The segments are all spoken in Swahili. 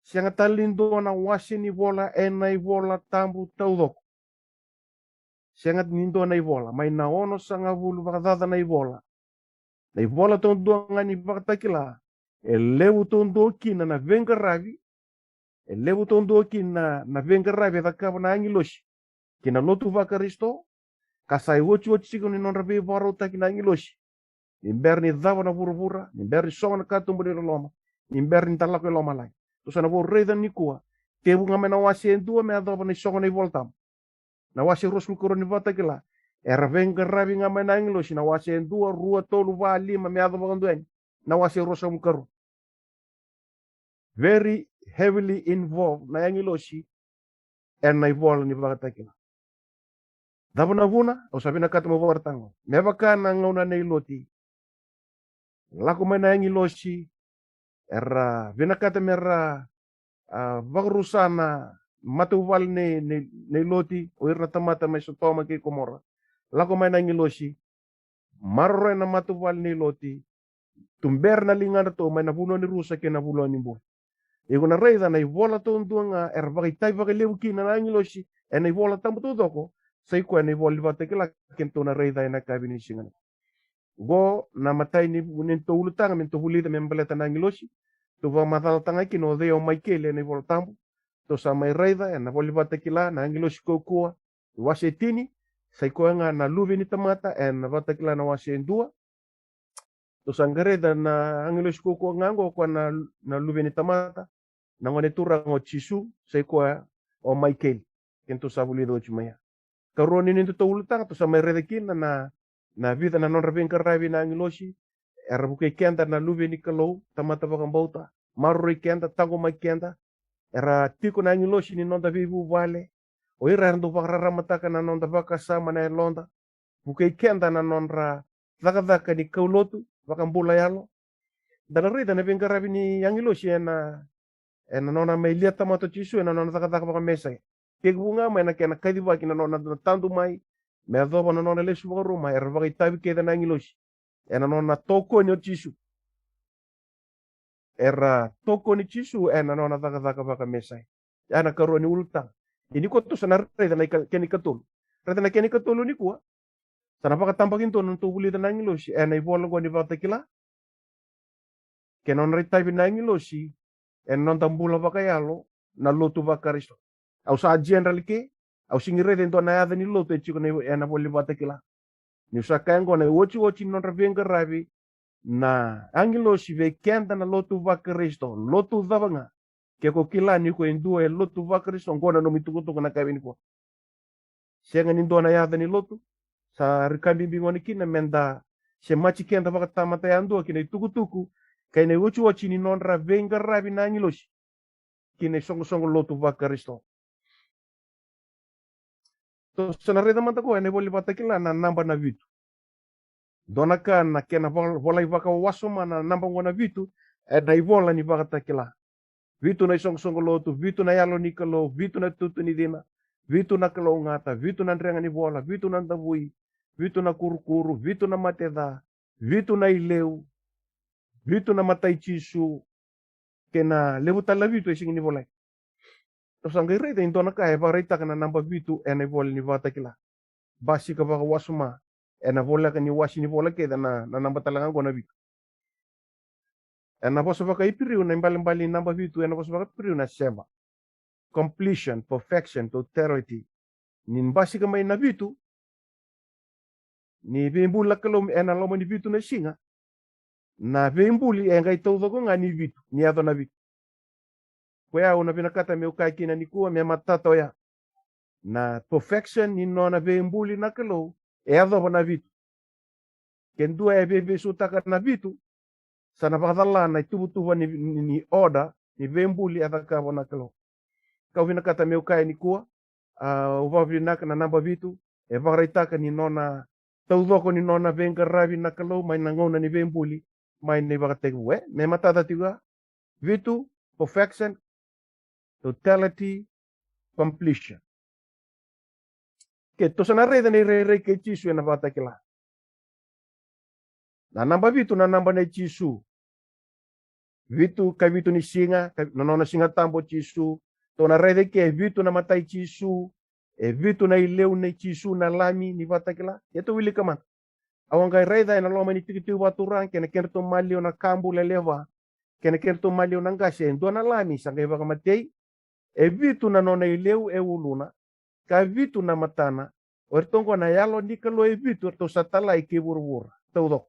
sianga talindo na wasi ni vola ena i vola tambu taudoko. Sianga nindo na i vola, mai na ono sanga vulu vakadada na i vola. Na i vola tondo ngani vakatakila, e lewu tondo kina na venga ravi, e lewu tondo kina na venga ravi dakava na angiloshi. Kina lotu vakaristo, kasai wochi sigo ni non ravi varo takina angiloshi. Nimberni dhava na vura, nimberni songa na katumburi loma, nimberni talako loma lai. Tusa na vorreda nikua, tebu ngame na wasi endua me adova ni songa ni voltam. Na wasi rosul kuro ni vatakila, era venga ravi ngame na angiloshi, na wasi endua, rua, tolu, va, lima, me adova kandueni, na wasi rosa mukaro. Very heavily involved na angiloshi, na ivola ni vatakila. Dava na vuna, o sabi na katamo vartango, meva kana ngauna na iloti, lako me na angiloshi, era vinakata mera vagrusana matuval ne loti o irna tamata me sotoma ke komora lako mai na ngiloshi marro na matuval ne loti tumber na lingar to mai na buno ni rusa ke na bulo ni bo ego na reida na ivola to ndunga vagaitai vagalebuki na ngiloshi e na ivola tambu to doko sai ko na ivola vate ke la kento na reida na kabini singana go na matai ni to ulutanga men to hulida men baleta na ngiloshi to va madal tanga ki no deo Michael ne vol tambu to sa mai raida na voli vata kila na angilo sikokua wasetini sai koanga na luve ni tamata na vata kila na wasendua to sangareda na angilo sikokua ngango kwa na luve ni tamata na ngone tura ngo chisu sai koa o Michael kento sa voli do chimaya karoni ni to ulutanga to sa mai raida kina na vida na non raven karavi na angiloshi era buke kenda na luve ni kalau tamata vakambauta marro kenda tango mai kenda era tiko na angiloshi ni nonda vivu vale o ira ndo vakarara mataka na nonda vaka sama na londa buke kenda na nonra dhaka ni kaulotu vakambula yalo dana rida na vengaravi ni angiloshi ena nona mailia tamato chisu ena nona dhaka vakamesa ke bunga mai na kena kadi vaki na nona tandu mai me adoba na nona lesu vakaruma era vakitavi keda na angiloshi ena nona toko ni chisu era toko ni chisu ena nona dhaka vakamesa ana karoni ulta ini ko to sana reda na keni katul reda na keni katul ni kuwa sana paka tambakin to nuntu buli na ngiloshi ena ibola go ni vatakila kenon rita bi na ngiloshi en non tambula vakayalo na lotu vakaristo au sa general ke au singire dentro na ada ni lotu e chiko ena boli vatakila ni usakango na wochi non ravenga ravi na angiloshi ve kenda na lotu vakaristo lotu davanga ke ko kila ni ko indua e lotu vakaristo ngona no mitukutuku na kabini ko senga ni ndona ya ni lotu sa rikambi bingoni kina menda se machi kenda vakatamata ya ndua kina tukutuku kai ne wochi ni non ravenga ravi na angiloshi kina songo lotu vakaristo to sana reda manta ko ne boli batakila na namba na vitu dona kana kena volai vaka wasoma na namba ngona vitu na ivola ni vakatakila vitu na songo lotu vitu na yalo ni kalo vitu na tutu ni dina vitu na kalo ngata vitu na ndrenga ni bola vitu na ndavui vitu na kurukuru vitu na mateda vitu na ileu vitu na matai chisu kena levutala vitu ising ni volai to sangai reda indona ka eva reta kana namba vitu ena vola ni vatakila basi ka vaka wasuma ena vola ka ni wasi ni vola ke na namba talanga ngona vitu ena bosa vaka ipiriu na mbali namba vitu ena bosa vaka ipiriu na sema completion perfection totality ni basi ka mai na vitu ni vimbula kalom ena lomo ni vitu na singa na vimbuli enga itodo nga ni vitu ni ado na vitu kwa una vinakata meu kai kina ni kuwa me matata ya na perfection ni nona vimbuli na kalo ado na vitu kendua e bebe sutaka na vitu sana bakadala na tubutuwa ni order ni vimbuli adaka na kalo kau vinakata meu kai ni kuwa uva vinaka na namba vitu e varaitaka ni nona taudoko ni nona venga ravi na kalo mai na ngona ni vimbuli mai ne vakategu me matata tiga vitu perfection totality completion ke to sana reda ni re ke chisu na vatakila na namba vitu na namba na chisu vitu ka vitu ni singa nona singa tambo chisu tona rede ke vitu na matai chisu vitu na ileu na chisu na lami ni vatakila yeto wili kaman awangai reda na loma ni tiki waturan kene kerto malio na kambu leleva kene kerto malio na ngase ndona lami sangai vakamatei vitu na nona ileu uluna ka vitu na matana ortongo na yalo nikalo vitu to satala ke burwur todo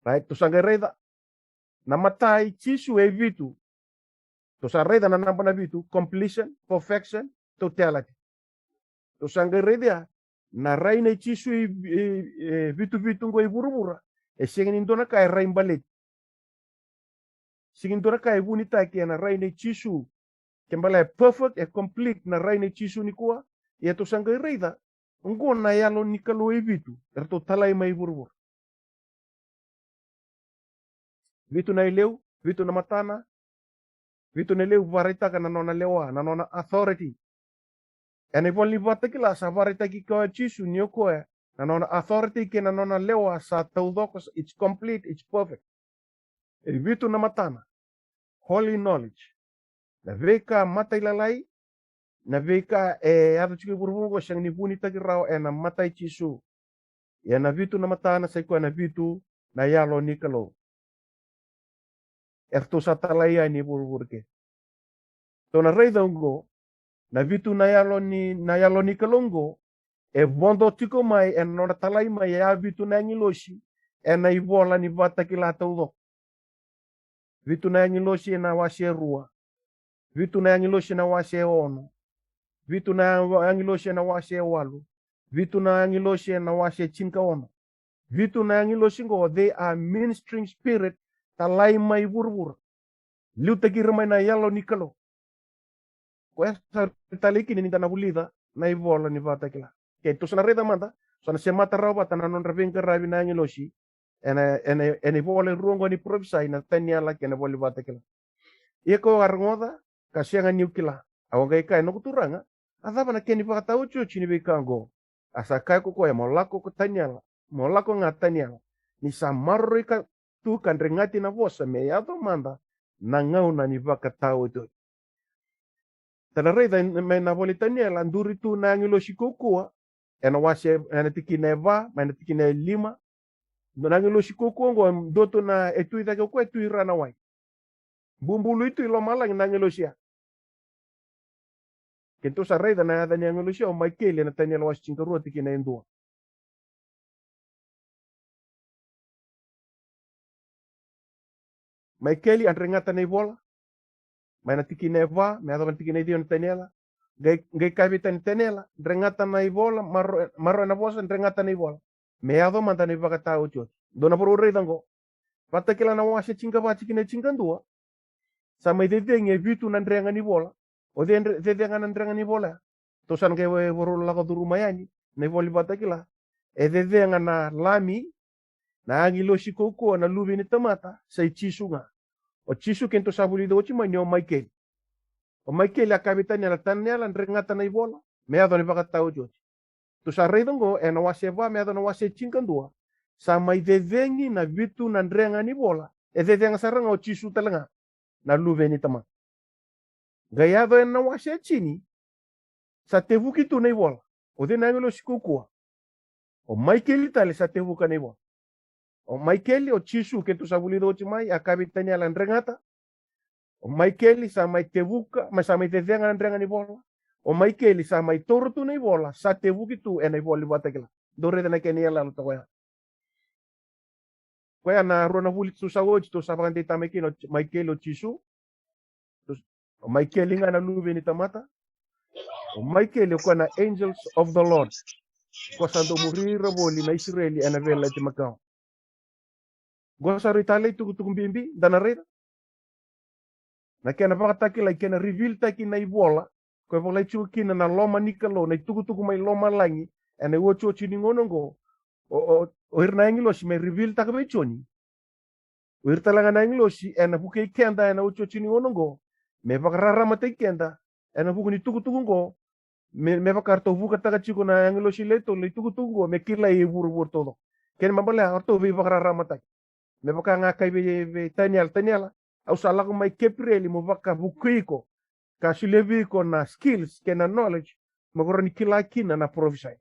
right to sangai reda na matai chisu vitu to sa reda na namba na vitu completion perfection totality to sangai reda na raine chisu vitu ngo burwura singin indona kai rain balit singin indona kai bunita ke na raine chisu kembala perfect complete na raine chisu ni kuwa ya to sangai reda ngo na yalo nikalo vitu erto talai mai burwur vitu na ileu vitu na matana vitu na leu varita kana nona lewa na nona authority ene volni vata kila sa varita ki ko chisu nyoko na nona authority ke na nona lewa sa taudoko it's complete it's perfect vitu na matana holy knowledge na veka mata ilalai na veka ado chiki burungo sang ni buni takirao na matai chisu ya na vitu na matana sa ko na vitu na yalo nikalo erto satalaya ni burburke to na reida ngo na vitu na yalo ni kalongo bondo tiko mai nona talai mai ya vitu na ngiloshi na ivola ni vata kilata udo vitu na ngiloshi na washe rua vitu na ngiloshi na washe ono vitu na ngiloshi na washe walu vitu na ngiloshi na washe chinka ono vitu na ngiloshi ngo they are ministering spirit talai mai burbur liu takirmai na yalo nikalo kwesa taliki ni tana bulida na ivola ni vata kila ke to sana reda manda sana semata rawa tana non ravinga ravi na ngiloshi ene vola rungo ni provisai na tania la ke na voli vata kila iko arngoda kasianga niukila awanga kai no kuturanga adaba na ke ni vata uchu chini bikango asa kai ko ya molako ko tania molako ngatania ni samarrika tu kan rengati na vosa me yato manda na ngau na ni vaka tau tu tana reda me na volitania la nduri tu na ngilo shikokua ena wase ena tikineva na tikine lima na ngilo shikokua ngo ndoto na etuida ko etuira na wai bumbulu itu ilo malang na ngilo sia kento sa reda na ada ngilo sia o Michael na tania la was chinkaru tikine ndua Michael andrengata na bola mana tikine va me ado tikine dio tenela gai kavitan tenela drengata na bola marro na bosa drengata na bola me ado manta ni vakata ucho dona por rei dango pata kila na wase chinga va tikine chinga ndua sama ide nge vitu na drenga ni bola o de na drenga ni bola to san ke boru la ko duru mayani ne voli pata kila de na lami na angilo shikoko na lubi ni tamata sai chisunga o chisu kento sabuli do chi manyo Michael o Michael akabitanya la tanya la rengata na ibola me ado ni vakata ujo to sa redongo na wase va me ado na wase chinkandua sa mai devengi na vitu na renga ni bola devenga saranga o chisu talanga na lubi ni tamata gayado na wase chini sa tevuki tu na ibola o de nangelo shikoko o Michael tale sa tevuka na ibola o Michael o chisu que tu sabulido chimai akabitania la rengata o Michael sa mai tevuka mas sa mai tevenga na renga ni bola o Michael sa mai tortu ni bola sa tevuki tu ena bola batakela dore na kenia la to kwa na rona bulit su sawoji to sa bande tamekino Michael o chisu o Michael inga na lubi ni tamata o Michael ko na angels of the Lord ko santo murira boli na Israeli ena vela timakao gosa ritale tu bimbi dana reda na kena pakataki la kena reveal taki na ibola ko bola chu kina na loma nikalo na tuku mai loma langi ene wo chu chini ngonongo o irna ngilo si me reveal taka be choni o irta langa na ngilo si ena buke kenda ena wo chu chini ngonongo me bakarara mate kenda ena buku ni tuku ngo me bakarto buka taka chiko na ngilo si leto le tuku ngo me kila e buru todo ken mabala orto be bakarara mate me baka ngakai be taniala au sala ko mai kepreli mo vaka bukuiko ka sileviko na skills ke na knowledge magorani kilakina na provisai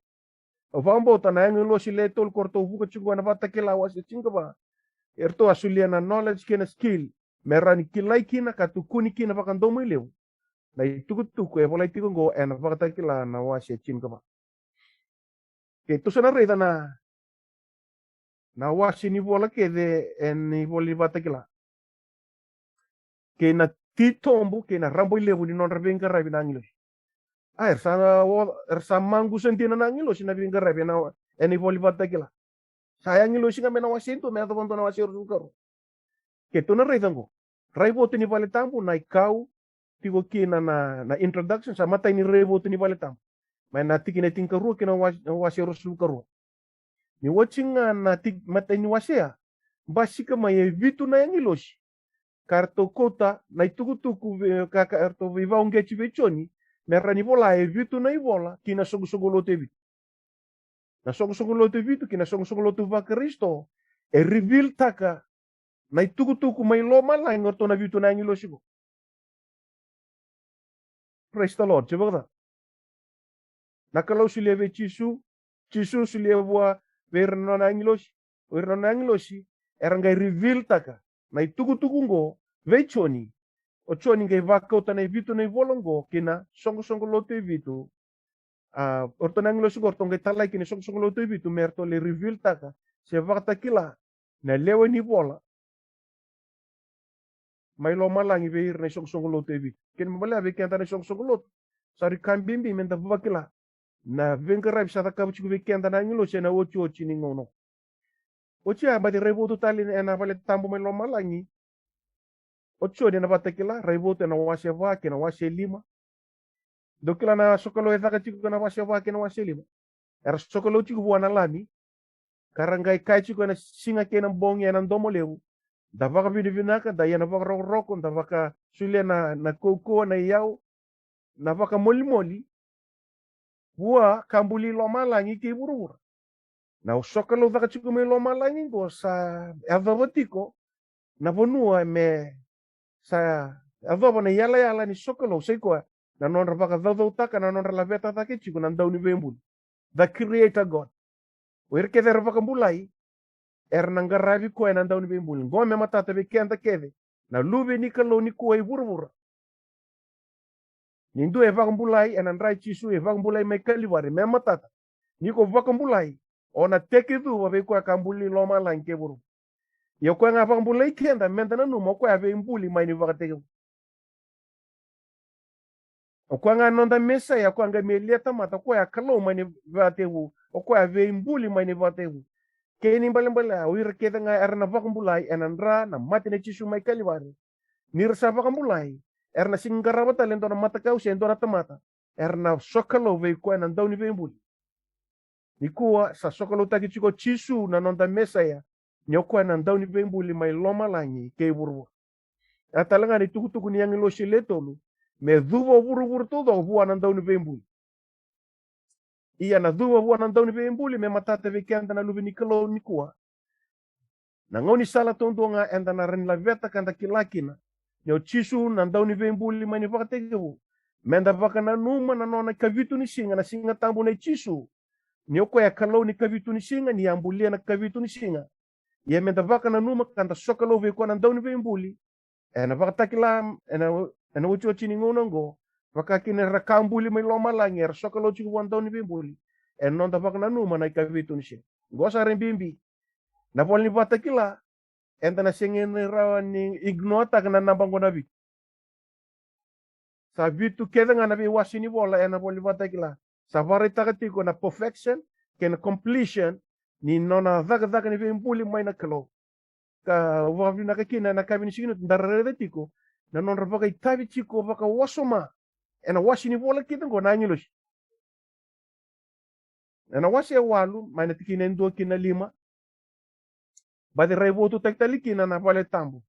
o vambo ta na ngelo sile tol korto buko chungo na vata kila wasi chinga ba erto asulia na knowledge ke na skill merani kilakina ka tukuni kina vaka ndomo ileu na itukutuku e vola itiko go ena vaka kila na wasi chinga ba ke to sana reda na wasi ni vola ke de en ni voli vata kila ke na titombu ke na rambo ileu ni non rabenga rabi na ngilo ersa mangu sentina na ngilo sina vinga rabi na eni voli vata kila saya ngilo singa mena wasinto me ato na wasiru sukaro ke to na redango raivoto ni vale tambu na ikau tigo kina na introduction sa mata ni raivoto ni vale tambu mai na tikine tinkaru kina wasiru sukaro ni watchinga na tik mata ni wasia basika mai vitu na ngiloshi karto kota na itukutuku kaka erto viva ungechi vechoni merra ni vola e vitu na ivola kina sogo-sogolote vitu na sogo-sogolote vitu kina sogo-sogolote va Kristo e reveal taka na itukutuku mai loma la ngorto na vitu na ngilo sigo. Praise the Lord. Coba kata. Na kalau suleve Cisu suleve verno na ngilosi eranga reveal taka na itukutuku ngo vechoni ochoni ngai vakota na vitu na volongo kina songo lote vitu orto na ngilo sigo orto ngai talai kina songo lote vitu merto le reveal taka se vakata kila na lewe ni vola mai lo malangi veir na songo lote vitu kin mala ve kenta na songo lote sari kambimbi menta vakila na venga bisa taka buchi ve kenta na ngilo se na ochi ni ngono ochi abadi rebutu tali na vale tambo mai lo malangi ocho de na batakila raivote na wase vake na wase lima dokila na sokolo ethaka chiku na wase vake na wase lima era sokolo chiku buana lani karangai kai chiku na singa kena bongi na ndomo lewu da vaka vinaka da yana vaka roko da vaka sule na koko na yau na vaka moli bua kambuli lo malangi ke burura na sokolo vaka chiku me lo malangi go sa avavotiko na vonua me sa adobo na yala ni sokolo sekoa na nonra vaka taka na nonra la veta take chiku na ndauni vembul the creator God werke der vaka mbulai nanga ravi ko na ndauni vembul ngome matata be kenta kede na lube ni kalo ni ko ai burubura nindu e vaka mbulai ndrai chisu e vaka mbulai me kaliwari me matata ni ko vaka mbulai ona teke du wa be ko kambuli loma lanke buru yo ko nga vaka mbulai kenda mentana no mo ko ave mbuli mai ni vaka teke o kwa nga nonda mesa ya kwa nga melieta mata kwa ya kalo mani vatewu o kwa ya veimbuli mani vatewu keni mbala wir keda nga erna vakambulai enandra na mati na chisu mai kalibari nirsa vakambulai erna singarabata lendo na mata kau sendo na tamata erna sokalo vei kwa na ndauni veimbuli nikuwa sa sokalo taki chiko chisu na nonda mesa ya nyokwa na ndauni veimbuli mai loma langi keiburwa atalanga ni tukutuku ni yangi lo shiletolu me dhuvo buru todo bua na ndauni vembuli iya na dhuvo bua na ndauni vembuli me matata vekenda na luvi nikalo nikua na ngoni sala tondo nga enda na ren la veta kanda kilakina nyo chisu na ndauni vembuli mani vakategewu menda vaka na numa na nona kavitu ni singa na singa tambu na chisu nyo kwa ya kalau ni kavitu ni singa ni ambulia na kavitu ni singa ye menda vaka na numa kanda sokalo vekwa na ndauni vembuli na vakatakila na ucho chini ngonongo vakakine rakambuli mai loma langer sokalo chiku wandoni bimbuli non da vakna numa na ikavitu nishe gosa rembimbi na polni vatakila na sengen rawani ignota kana nambango na vitu sa vitu keda ngana bi wasini bola na polni vatakila sa varitako na perfection ken completion ni nona vaga ni bimbuli mai na kalo ka wavina kakina na kabini sinu ndarredetiko na non vaka itavi chiko vaka wasoma ena wasini bola kita ngo nanyilos ena wasi walu mana tikina ndo kina lima bade raivotu taktali na vale tambu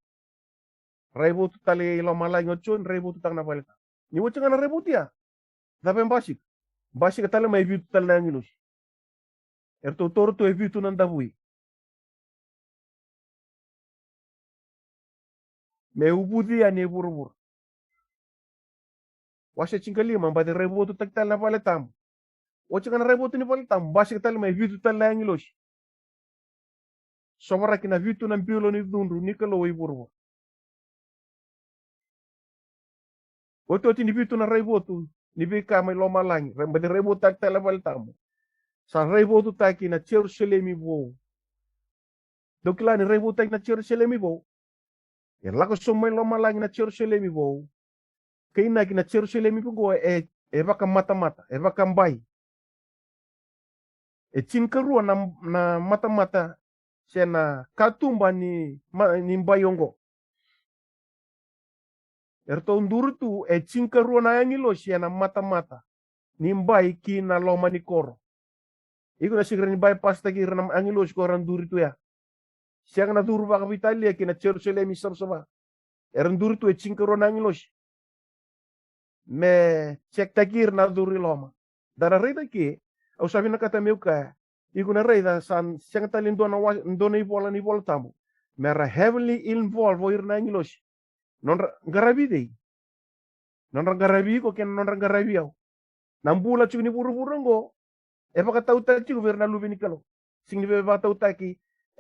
raivotu tali lo malai ngochon raivotu tak na vale tambu ni wochanga na raivotia dapen basik tali mai vitu tal nanyilos erto torto e vitu nandavui me ubudhi ani burubur washe chingalima mbadi rebotu taktal na pale tam ochi kana rebotu ni pale tam bashi tal me vitu tal la ngiloshi somara kina vitu na mpilo ni dundu ni kalo wi burubur ototi ni vitu na rebotu ni bika mai loma langi mbadi rebotu taktal na pale tam sa rebotu taki na Jerusalem bo dokila ni rebotu taki na Jerusalem bo lako somai loma langi na Jerusalem bo kaina kina Jerusalem go e baka mata-mata e baka mbai e cinkarua na mata-mata sena katumba ni mbayongo erto nduru tu e cinkarua na angilo sena mata-mata ni mbai ki na loma ni koro iku na sigre ni bai pasta ki na angilo koran duru tu ya siang na duru baka vitalia ki na Jerusalem isar-saba nduru tu e cinkarua na angilo me cek takir na duri loma dara reida ki au sabi na kata meuka iku na reida san siang talin dona ni bola tamu mera heavily involved wo irna ngilos non garabi dei non garabi ko ken non garabi au nambula chuni buru-buru ngo e baka tau taki verna lubini kalo sing ni baka tau taki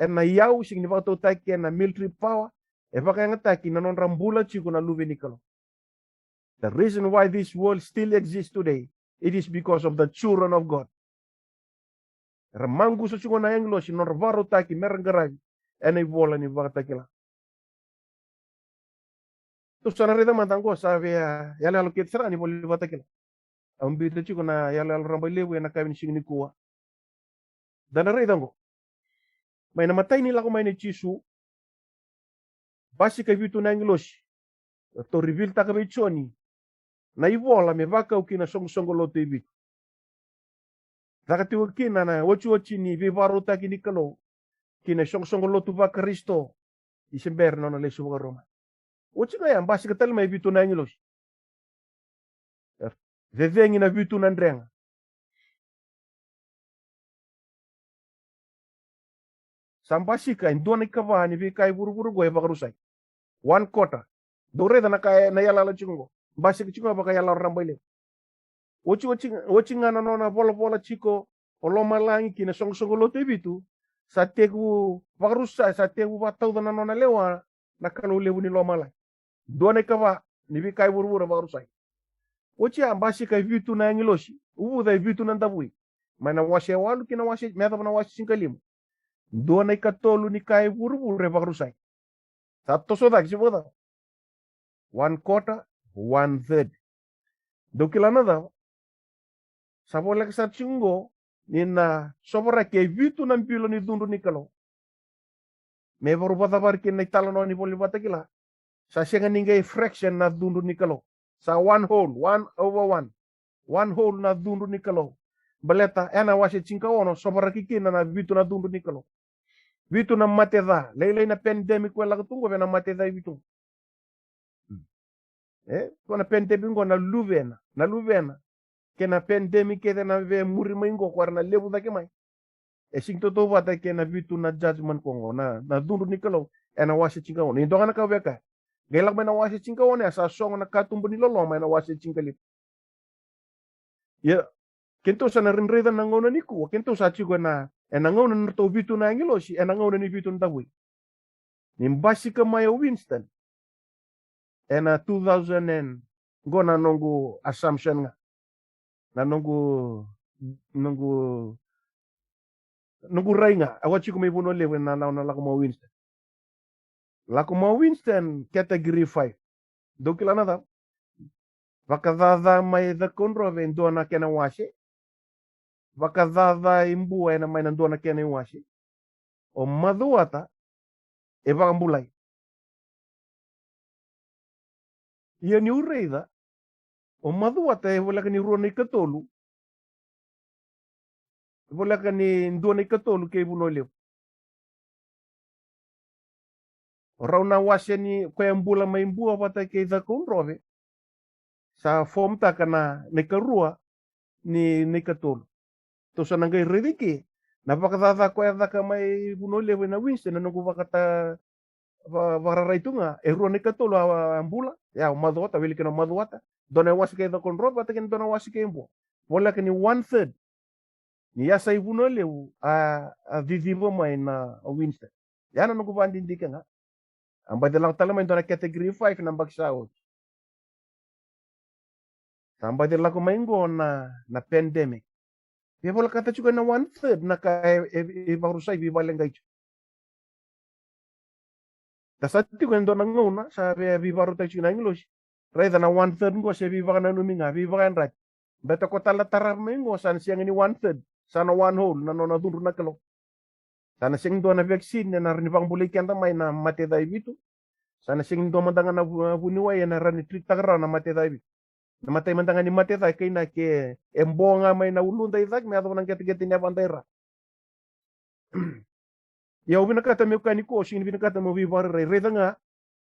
na yau sing ni baka tau taki na military power e baka ngataki na non rambula chiku na lubini kalo. The reason why this world still exists today, it is because of the children of God. Ramangu sa chungo na englo si norvaro taki merangaragi ene bola ni vakatakila. Tu sana reda mantango sabe yale alo kitsara ni boli vatakila. Ambita chiko na yale alo rambalewu na kawin sing ni kuwa. Dana reda ngo. May namatay nila ko may ni chisu. Basi kay vitu na englo si. To reveal ta kami choni. Na ivola me vaka ukina song loto ibit. Zakati ukina na wachi ni vivaro taki ni kalo kina song loto va Kristo isember no na lesu wa Roma. Wachi na yan basi katal may bitu na ngilos. Vevengi na bitu na ndrenga. Sambasi ka indona ikavani vi kai buru go eva rusai. One quarter. Dore da na kaya na yala la chingo. Basi chingo baka yala rambale. Wachi ngana nona bola chiko oloma langi kina song loto ibitu sa tegu varusa sa tegu vatau da nona lewa na kalo lewu ni loma langi done kava ni vi kai buru varusai wachi ambasi kai vitu na ngiloshi ubu da vitu na ndabui mana washe walu kina washe meta na washe singkalimu done katolu ni kai buru varusai sa toso da kiboda 1/4 1/3 dokilana da sabola sa chingo nina sobra ke vitu na mpilo ni dundu ni kalo me baru bata bar kin na talano ni boli bata kila sa senga ninga fraction na dundu ni kalo sa 1/1 na dundu ni kalo baleta ena wase chinka ono sobra kikina na vitu na dundu ni kalo vitu na mateda lele na pandemic wala kutungo na mateda vitu kona pandemic ngo na luvena kena pandemic kede na ve muri maingo kwarna lebu da kemai sing to vata kena vitu na judgment kongo na dundu nikalo ena wase chinka ono indonga na kaweka gelak mena wase chinka ono sa song na katumbu ni lolo mena wase chinka lip ya kento sana rinreda na ngono niku kento sa chigo na ena ngono nto vitu na ngiloshi ena ngono ni vitu ndabui nimbasi kama ya Winston ena 2000 and ngona nongo assumption nga na nongo rainga awachi ko may buno lewe na la ko Winston la ko Winston category 5 do kila na da vakadada may da konro vendo na kena washe vakadada imbu na may nando na kena washe o maduata e vakambulai ia ni ureida o maduata e wala kani ruo ni katolu wala kani ndo ni katolu ke buno lew rauna washe ni ko embula mai mbua pata ke da konrove sa form ta kana ne karua ni katolu to sana ngai rediki na pakadada ko da ka mai buno lew na Winston no ko vakata vararai tunga erone katolo ambula ya madota wili kena madwata dona wasi ke kon roba ta ken dona wasi ke mbo wala ke ni 1/3 ni ya sai vuno le a vivivo mai na Winston yana no kubandi ndike nga amba de lang tala mai dona category 5 na baksao samba de la ko mai ngo na pandemic ya wala kata juga na 1/3 na ka e barusai bi balengai tasati ko ndo ngona sabe bi baru ta china nglos reda na 1/3 ngo se bi bana no minga bi bana rat beta ko tala tarar mengo san siang ini 1/3 sana 1 whole na no na dunru na kelo sana sing do na vaccine na rini bang buli kenda mai na mate dai bitu sana sing do mandanga na buni wa na rani trik tagra na mate dai bitu na mate mandanga ni mate dai kaina ke embonga mai na ulunda idak me ado nang kete ni bandera ya ubina kata me kani ko shin bina kata mo vi bar reda nga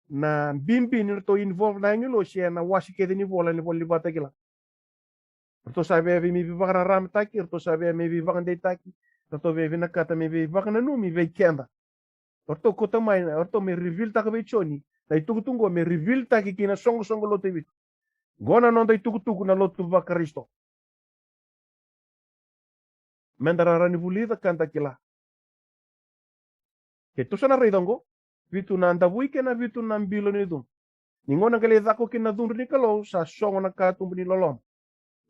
na bimbi ni to involve na ngilo sia na wasi ke ni vola ni boli bata kila to sabe vi mi vivara ram taki to sabe me vivara de taki to ve vina kata me vivara na numi ve kenda to kota mai to me reveal ta ve choni dai tungo me reveal taki kina songo lo tevi gona non dai tugu na lo tu va Kristo mendara rani vulida kanta kila ke to sana redongo vitu na anda wike na vitu na mbilo ni dum ningona kale dako kina dun ni kalo sa songo na ka tumbi lolom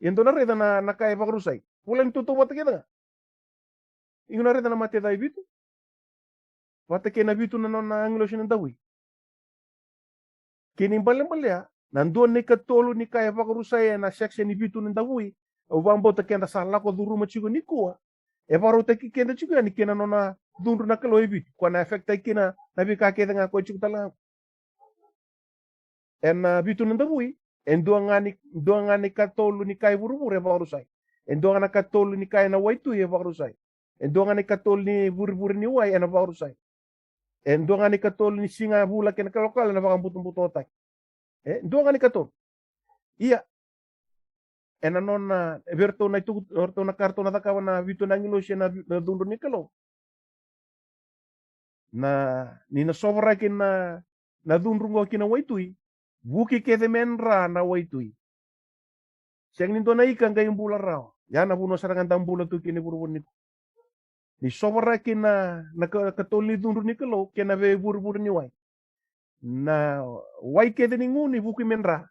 yendo na reda na kai bagrusai pulen tutu wata keda ingona reda na mate dai vitu wata kena vitu na nona anglo shin dawi kini balem nando ni katolo ni kai bagrusai na section ni vitu ni dawi o bambo ta kenda sala ko duru machigo ni kuwa e baro ta ki kenda chigo ni kena nona dundu na kalo vitu kwa na effect kina na bi ka keda nga ko chigo tala en vitu ni dawi en doangani katolo ni kai buru e bagrusai en doangana katolo ni kai na waitu e bagrusai en doangani katolo ni buru ni wai en bagrusai en doangani katolo ni singa bula ken kalokal na bakang butung otak doangani katolo iya en anon verto na itu orto na karto na takawa na vitu na ngilo siya na dundu ni kalo na ni na sobra kin na dundu ngo kina waitui buki kede menra na waitui siyang nindo na ikan kayong bula rao yana puno sarangan tambula tu kini buru ni sobra kina nakatoli dundu ni kalo kina ve buru ni wai na wai kede ni nguni buki menra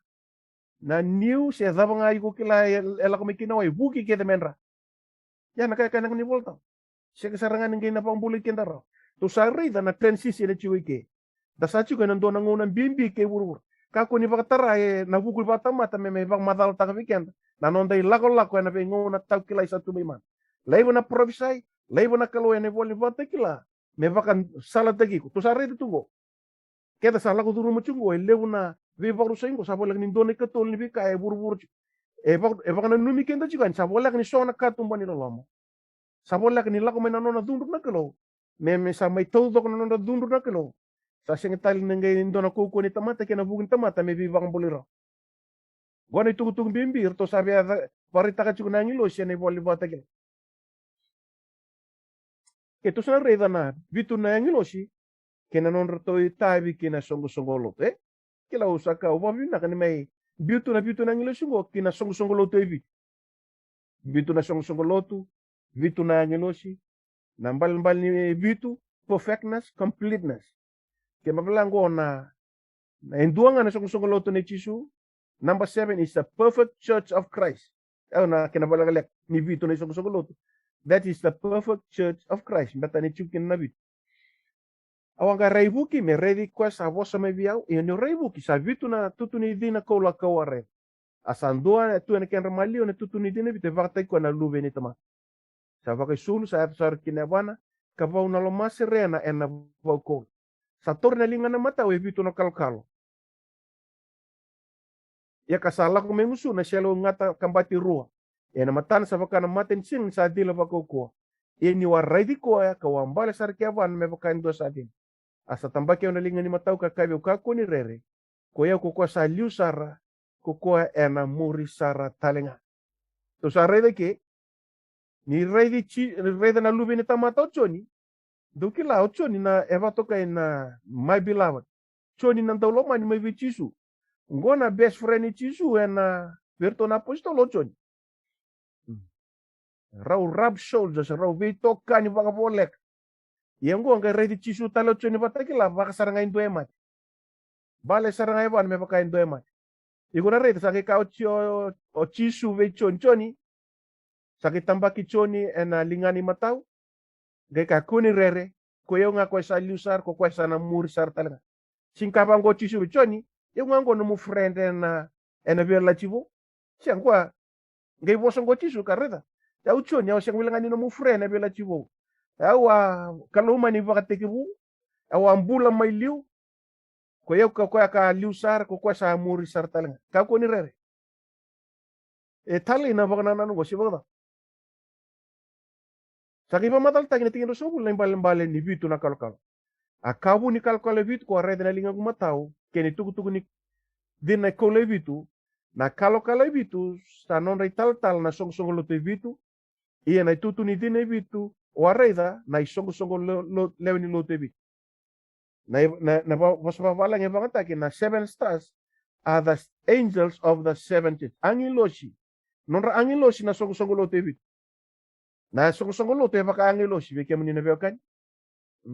na new siya zabang ay ko kila ela kumikina wai buki kede menra ya nakaya ni volta siya kasarangan ng kina pang bulit kenda rao to sari da na transition na chiwike da sa chuka nando na ngunang bimbi ke buru kako ni bakatara na bukul bata mata me bang madal ta weekend na nonday lako na be ngona tau kila isa tumiman laibo na provisai laibo na kalo ne boli bata kila me bakan sala tagi ko to sare tungo keda sala ko duru muchungo lebu na ve baru sengo sabola ni doni katol ni bika e buru e bakan numi kenda jikan sabola ni sona katumbani lomo sabola ni lako me na nona dundu na kalo me sa may todo ko nona dundu na kalo sa singital nangay nindo na kuko ni tamata kena bugin tamata me bibang boliro gona itugutug bimbir to sabi parita ka chukuna ngilo siya ni boli bata ke to sa reda na bitu na ngilo si kena non rato itabi kena songo lot kila usaka ubabi na kani may bitu na ngilo sungo kena songo lot ebi bitu na songo lotu bitu na ngilo si nambal ni bitu perfectness completeness kema belango na enduanga na songo lotu ni chisu. Number 7 is the perfect church of Christ. Na kinabalagalag ni Vito na isang loto. That is the perfect church of Christ. Bata ni chukin na Vito. Awang ka raibuki me ready quest sa vosa me viaw. Iyan yung raibuki sa Vito na tutuni din na kaula kaware. Asandua tu na kenra malio na tutuni din na Vito. Vakatay ko na lube ni tama. Sa vakay sulu sa atasar kinabana. Kabaw na lomasi rena en na vau sa tor na linga na mata we Vito na kalkalo. Ya kasala ko mengusu na siya ngata kambati rua. Ya na matan sa baka na matin sin sa dila bako ko. Ya ni waray di ko ya kawambala sa arkiawan me baka ndo sa din. Asa tambaki yung nalinga ni mataw kakabi o kako ni rere. Kuya kukua sa liu sara. Kukua ena muri sara talenga. To sa rede ke. Ni rede na lubi ni tamata choni. Dukila o choni na eva toka na my beloved. Choni na loma ni mai vichisu. Ngona best friend ni chisu na verto na apostolo choni. Rau rab soldiers rau vi toka ni baka bolek. Yengo nga ready chisu talo choni batakila baka saranga indo emat. Bale saranga evan me baka indo emat. Iguna ready sa ka o chisu ve choni. Sakit tambaki choni ena lingani matau. Geka kuni rere. Koyo nga kwa sa lusar ko kwa sa na muri sar talaga. Singkapa ngo chisu ve choni. Yung ngo no mu friend ena vela chivo. Siang kwa. Ngai boso ngo chisu kareta. Ya uchoni ya siang wilangani no mu friend ena vela chivo. Ya wa kaluma ni vakatekivu. Ya wa mbula mai liu. Koyo kwa ka lusar ko kwa sa muri sar talaga. Ka kuni rere. Tali na baka nanano go sibo. Saki pa matal tagi na tingin so bul na imbalen ni vitu na kalkal. Akabu ni kalkal vitu ko arede na linga gumatao keni tuku ni din na kole vitu na kalkal vitu sa non ray tal na song lo te vitu iya na tutu ni din na vitu o areda na song lew ni lo te vitu. Na was wala nga bangata na 7 stars are the angels of the 7 churches. Angiloshi. Non ra angiloshi na song lo te vitu. Na song lo te baka angiloshi be kemu ni na beokan.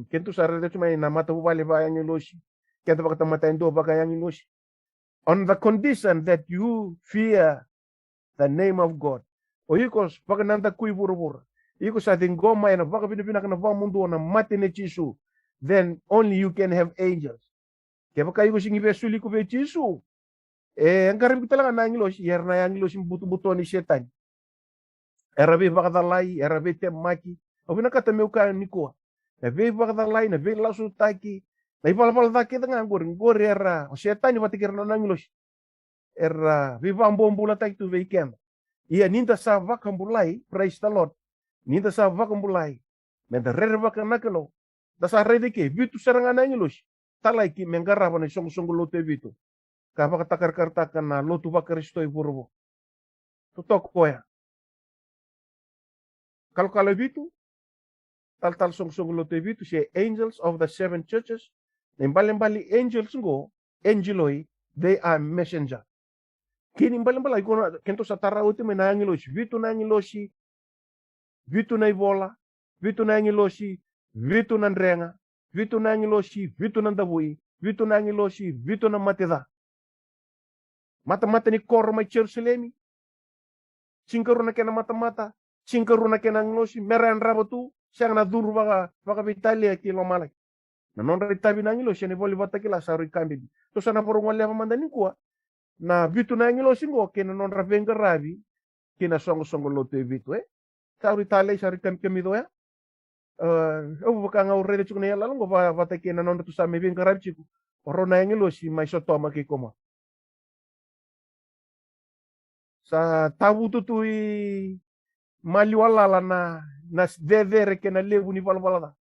Kento sarere cuma na mata bubale ba angiloshi. Kento baka tamata indo baka angiloshi. On the condition that you fear the name of God. O ikos baka nanda kui buru. Ikos ating goma na baka pinipina na ba mundo na mati ne chisu. Then only you can have angels. Kaya baka ikos ingi besuli ko be chisu. Ang karim kita lang na angiloshi. Yer na angiloshi buto ni setan. Erabe bakadalai, erabe temaki. O pinakata meu ka nikoa. Na ve bakadalai, na ve lasu taki. Na ipalapal taki tanga ngor era. O setan ni batikir na nangilos. Era viva ambombola taki tu veikem. Ia ninta sa vakambulai, praise the Lord. Ninta sa vakambulai. Menda rere bakanakelo. Dasa rede ke vitu saranga nangilos. Talai ki mengarapa na song lote vitu. Kapag takar-kartakan na lotu bakaristo iburubo. Tutok ko ya. Kalau vitu, tal song lo te vitu si angels of the 7 churches. Bali angels ngo, angeloi, they are messenger. Kini bali kono kento sa tarau te na angelosi, vitu na angelosi, vitu na ibola, vitu na angelosi, vitu na ndrenga, vitu na angelosi, vitu na ndabui, vitu na angelosi, vitu na mateda. Mata-mata ni korma Jerusalemi. Singkaru na kena mata-mata. Singkaru na kena nglosi meran rabatu siang na duru baka bitalia kilo malak na non ritabi na ngilo siya ni boli bata kila saru kambi to sana porong wala mandani kuwa na bitu na ngilo singo kena non ravenga rabi kina songo lo te bitu saru tale saru kambi do ya baka nga urede chukuna ya lalu bata kena non tu sa mevenga rabi chiku oro na ngilo si mai soto amaki koma sa tabu tutui mali wala na vedere ke na levu ni valvalada.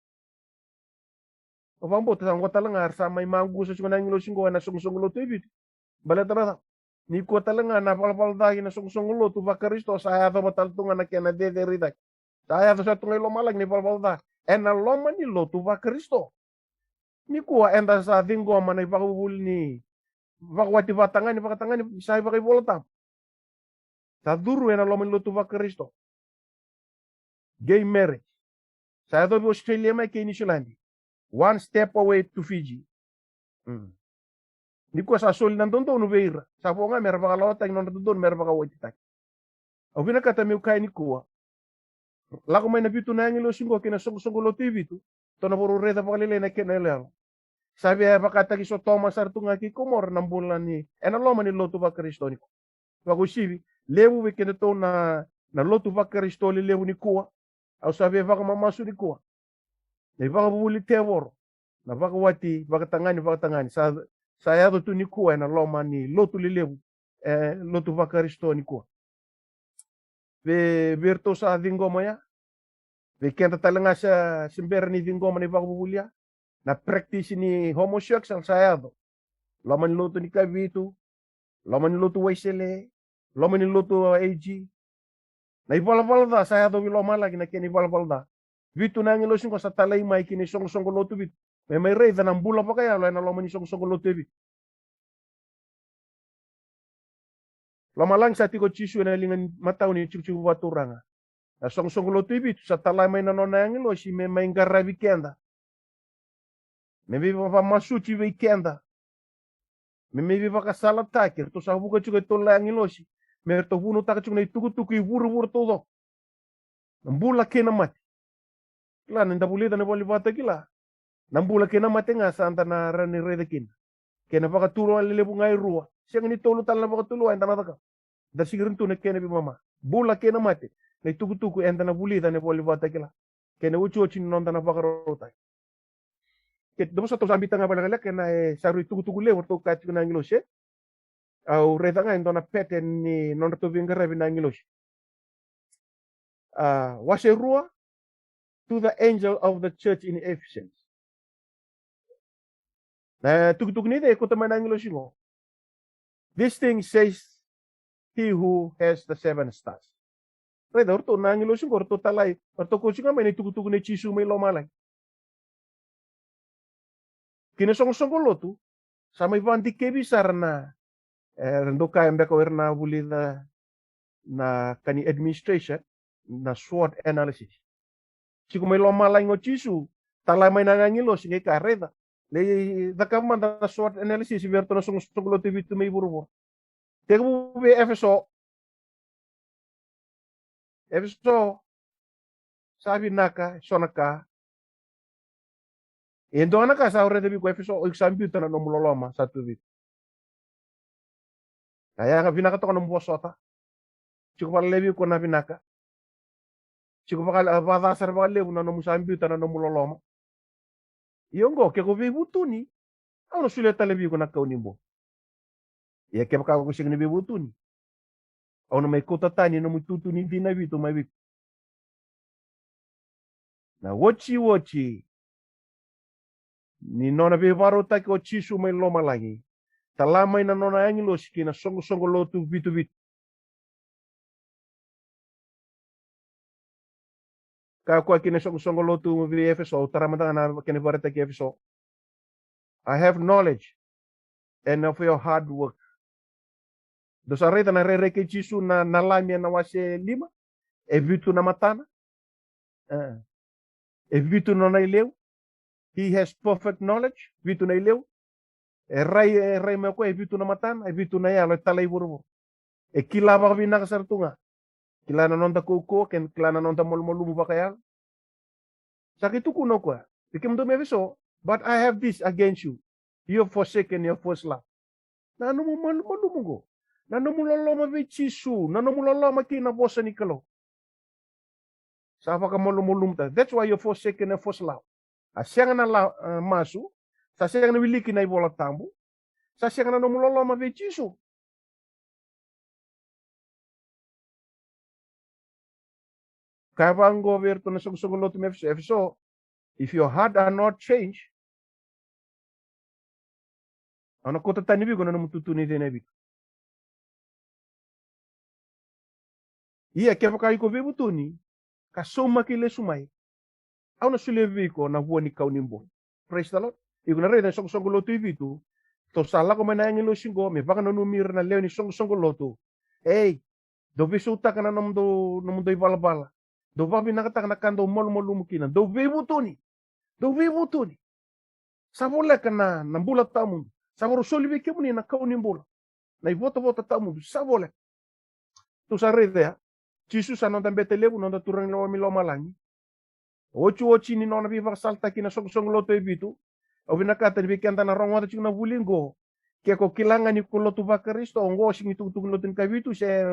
O vambo ta ngota langa arsa mai mangu so chuna ngilo singo na song lo tebi. Bala tara ni ko talanga na valvalada na song lo tu bakaristo saya to matal tunga na ke na vedere dak. Saya to sa tunga lo malag ni valvalada. Na loma ni lo tu bakaristo. Ni ko enda sa dingo mana ibagul ni vakwati batangan ni bakatangan ni sai bakai bolota. Sa duru na loma ni lo tu bakaristo. Gay marriage. Saya do Australia mai ke New Zealand. One step away to Fiji. Ni ko sa sol nan tonto no veira. Sa po nga merba kalota non tonto merba ka wati tak. O bina kata meu kai ni ko. La ko mai na bitu na ngilo singo kina song lo TV tu. To na boro reda pa kalile na kenele. Sabi ba kata ki so Thomas Artunga ki komor ng bulan ni. Na loma ni lotu ba Kristo ni ko. Wa ko sibi lewu we kena to na lotu ba Kristo li lewu ni ko. Au sabi baka mamasu ni kuwa. Na baka buli teworo. Na baka wati, baka tangani. Saya tu ni kuwa na loma ni lotu lilewu. Lotu baka risto ni kuwa. Berto sa dingoma ya. Kenta talanga sa simber ni dingoma ni baka bubulia. Na practice ni homosexual saya do. Loma ni lotu ni kavitu. Loma ni lotu waisele. Loma ni lotu AG. Na ibalbalda saya do biloma lagi na keni ibalbalda. Vitu na ngilo singo sa talay mai kini song lotu vitu. May rei da nambula pa kaya lo na lo mani song lotu vitu. Lama lang sa tiko chisu na lingan mataw ni chiku waturanga. Na song lotu vitu sa talay mai na nona ngilo si may ngara weekenda. May viva pa masuchi weekenda. May viva ka salat takir to sa buka chuka to la ngilo si. May to vuno taka chuka na tuku i vuru todo. Nambula kena mati. Kila nenda bulida na boli bata kila. Nambula kena mati nga sa anta na rani reda kina. Kena paka tulu ang lelebu ngai rua. Siyang ni tolu tala paka tulu ang tanataka. Da sigirin tu na kena bi mama. Bula kena mati. Na tuku enta na bulida na boli bata kila. Kena uchu nonta na paka rotai. Ket domo sa to sambita nga pala kala kena saru tuku le worto kati na ngiloshe. Au reda nga ento na pete ni non to vingara bi na ngiloshe. Wase rua to the angel of the church in Ephesus. Na tuk ni de ko taman ang ilosimo. This thing says he who has the 7 stars. Reda orto na ang ilosimo orto talay. Orto ko singa may tuk ni chisu may lomalay. Kinasong lotu sa may vanti kebisar na rendo kaya mbeko erna buli na kani administration na SWOT analysis. Chiku may lomalay ngo chisu talay may nangangilo sige ka reda. Le da kamanda na SWOT analysis verto na song lotu bitu may burbo. Tegu be Efeso sabi naka sonaka endo anaka sa ore debi ko Efeso o example na no muloloma satu bit. Kaya nga binaka to no mbosota. Chiku pala lebi ko na binaka. Chiku pala badasar pala lebu na no musambi na no muloloma. Iyongo ke ko bibutuni. Ano suleta lebi ko na kaunimbo. Ya ke baka ko signi bibutuni. Ano may kutatani no mututuni din na bito may bit. Na wochi ni nona bibaro ta ko chisu may loma lagi. Talamay na nona angelo skina songo lotu bitu. Kaya ko kina songo lotu vi Efeso taramata na kini barata ki Efeso. I have knowledge and of your hard work. Dosa reta na rereke chisu na lamia na wase 5. E vitu na matana. E vitu na ileu. He has perfect knowledge. Vitu na ileu. E rai me ko e vitu na matana. E vitu na yalo talay burbo. E kila ba bina kasartunga. Kila na nonta kuko ken kila na nonta molmolu ba kaya. Sakitu kuno ko. Ikim do Efeso, but I have this against you. You have forsaken your first love. Nano mo malumugo. Nano mo loloma vichisu. Nano mo loloma kinabosa ni kalo. Sapa ka molumulumta. That's why you forsaken your first love. Asyang na masu. Sasyang na wiliki na ibola tambu. Sasyang na mo loloma vichisu. Kaya ba ang governo na sugulot mo Efeso, if your heart are not changed, ano ko tatanibi ko na namututuni din na bito. Iya kaya pa kayo ko bibutuni, kasuma kile sumay, ako na sulevi ko na buwan ikaw nimbo. Praise the Lord. Iko na rin na sugulot bito, to sala ko man nangilo singo, may baka nanumir na leo ni sugulot. Hey, do bisuta ka na namundo ibalabala. Do babi nakata na kando mol mukina. Do bibutuni. Sabole ka na nambula tamu. Saboro solibi kemuni na kaunimbula. Na ivota tamu. Sabole. Tu sarete ya. Chisu sa nonta betelebu nonta turang lawa miloma langi. Ochi ni nona biva salta kina song loto ibitu. O binakata ni bikanta na rongo wata chikuna bulingo. Kaya ko kilanga ni kulotu ba Kristo. Ongo singi tukutuk lotin kabitu. Se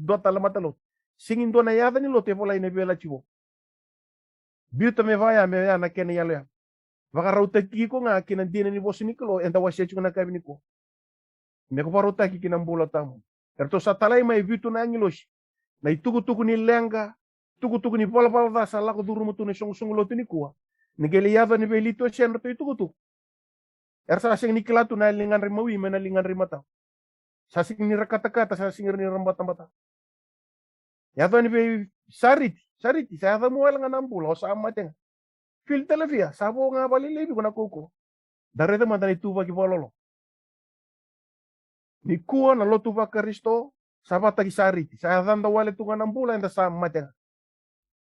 dota lamatalot. Singin do na yada ni lote pola ine bela chivo. Biuta me vaya na kene yale. Vaka rauta kiko nga kina dina ni bosi nikolo enta wasya chunga na kabi niko. Me ko parota ki kina mbula tamu. Erto sa talay may biutu na angilos. Na ituku ni lenga, tuku ni pola da sa lako duru mutu ni song lote ni kuwa. Nigeli yada ni belito siya nato ituku. Ersa sing ni kilatu na lingan rimawi mena lingan rimata. Sa sing ni rakata-kata sa sing ni rambata-bata. Yado ni be sariti. sariti sa da mo lang nan bula sa matenga fil televia sabo nga balile bi kuna koko dare da mandani tuba ki bololo ni kuwa na lotu ba Kristo sabata ki sariti sa da wale tunga nan bula nda sa matenga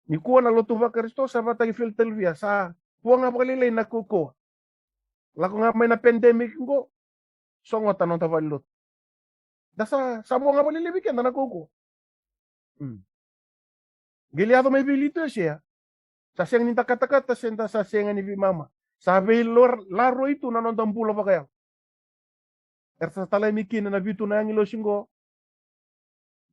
ni kuwa na lotu ba Kristo sabata ki fil televia sa puanga balile na koko lako nga may na pandemic ngo songo tanon ta valot dasa sabo nga balile bi kenda na koko Giliado may bilito siya. Sa siyang ninta kata-kata senta sa siyang ni mama. Sabi laro itu nanondang pula pa kaya. Ersa talay mikin na bitu na yang ilo singgo.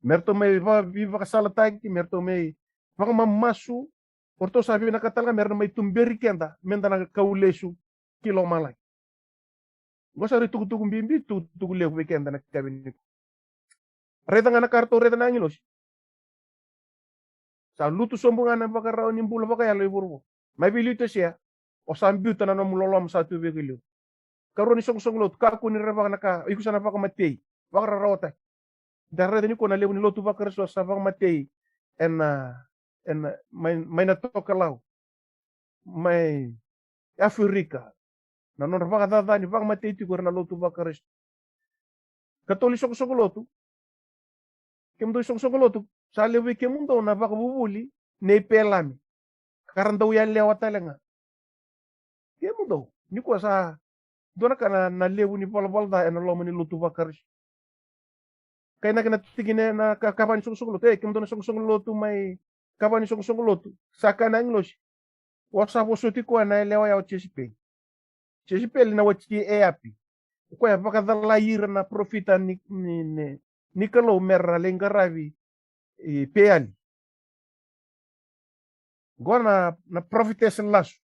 Merto may viva kasala tagti, merto may baka mamasu. Orto sabi na katala merto may tumberi kenda, menda na kaulesu kilo malay. Gosa ri tugu-tugu bimbi tugu lew weekend na kabin. Reda nga na karto reda na ngilos. Sa lutu sombongan na baka raw ni bula baka yalo iburo. May bilito siya o sambiuta na namulolom sa tubig ilo. Karon ni song lot ka ko ni raba naka iku sana baka matay. Baka rawata. Darre ni ko na lew ni lotu baka reso sa baka matay en may natokalaw. May Afrika. Na non baka dada ni baka matay ti ko na lotu baka reso. Katoli song lotu. Kemdo song lotu. Sa lewi ke mundo na baka bubuli ne pelami karanda uyan lewa talenga ke mundo ni ko sa dona kana na lewu ni pol da en lo mani lutu bakar kay na kana tigine na kapan sung lotu ke mundo sung lotu may kapan sung lotu sa kana nglos wasa bosuti ko na lewa ya chesipe na wati e api ko ya baka dala yira na profita ni kalo merra lengaravi peali gona na profites lasu